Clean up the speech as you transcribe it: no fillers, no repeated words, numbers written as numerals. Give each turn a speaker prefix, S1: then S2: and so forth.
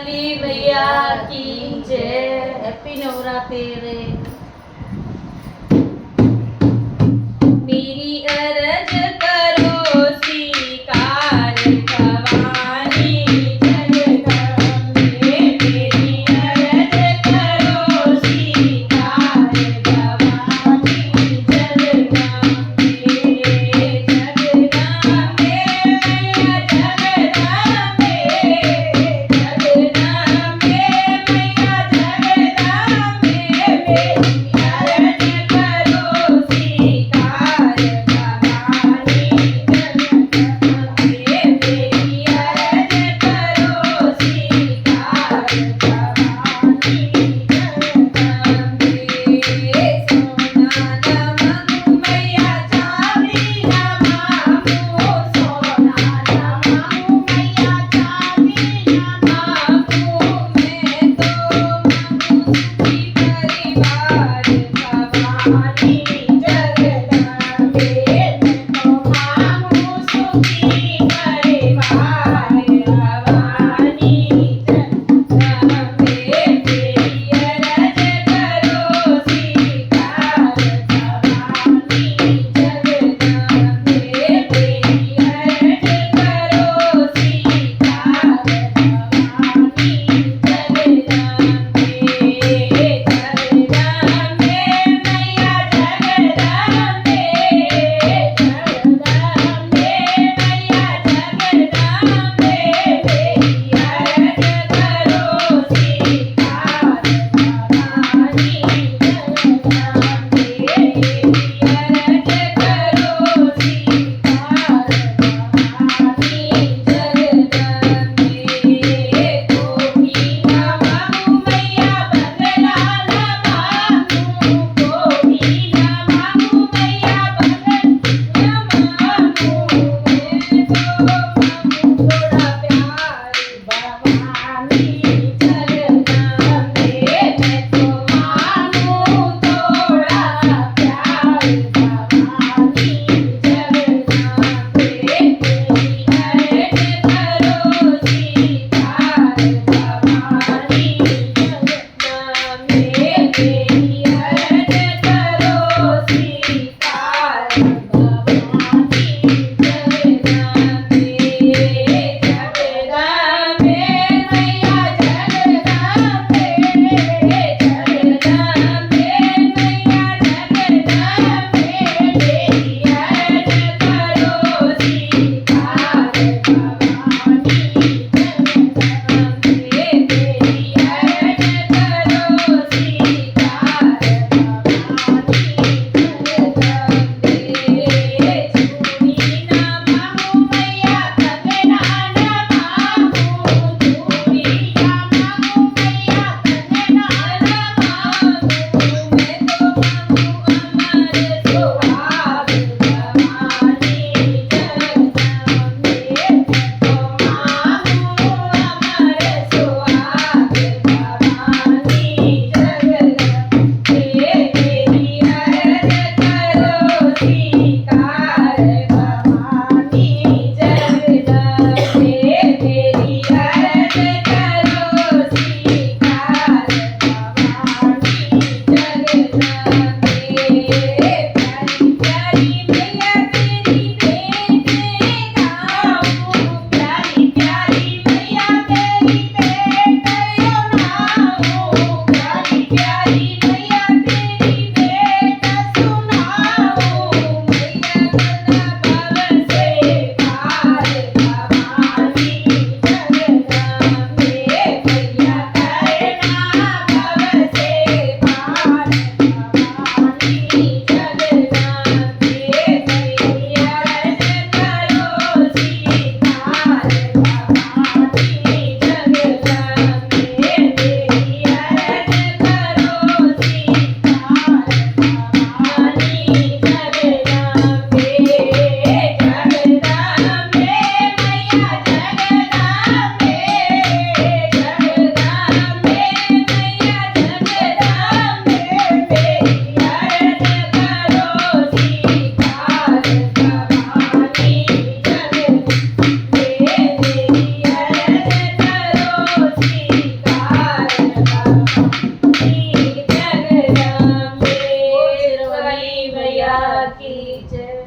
S1: काली मैया की जय। हैप्पी नवरात्रि। मेरी अरज करो स्वीकार भवानी जगदम्बे। मेरी अरज करो स्वीकार भवानी जगदम्बे। जगदम्बे मैया जगदम्बे। जगदम्बे मैया जगदम्बे। मेरी अरज करो स्वीकार भवानी जगदम्बे। मेरी अरज करो स्वीकार भवानी जगदम्बे। सोना नमक मैया चांदी नमामो। सोना नमक मैया चांदी नमामो। मैं तो मांगू सुखी परिवार भवानी जगदम्बे। मैं तो मांगू सुखी परिवार भवानी जगदम्बे। मेरी अरज करो स्वीकार भवानी जगदम्बे। मेरी अरज करो स्वीकार भवानी जगदम्बे। जगदम्बे मैया जगदम्बे। जगदम्बे मैया जगदम्बे। मेरी अरज करो स्वीकार भवानी जगदम्बे। मेरी अरज करो स्वीकार भवानी जगदम्बे। कोठी नमामु मैया बंगला नमामु। कोठी नमामु मैया बंगला नमामु। मैं तो मांगू थोड़ा प्यार भवानी जगदम्बे। मैं तो मांगू थोड़ा प्यार भवानी जगदम्बे। मेरी अरज करो स्वीकार भवानी जगदम्बे। मेरी अरज करो स्वीकार भवानी जगदम्बे। जगदम्बे मैया કી જય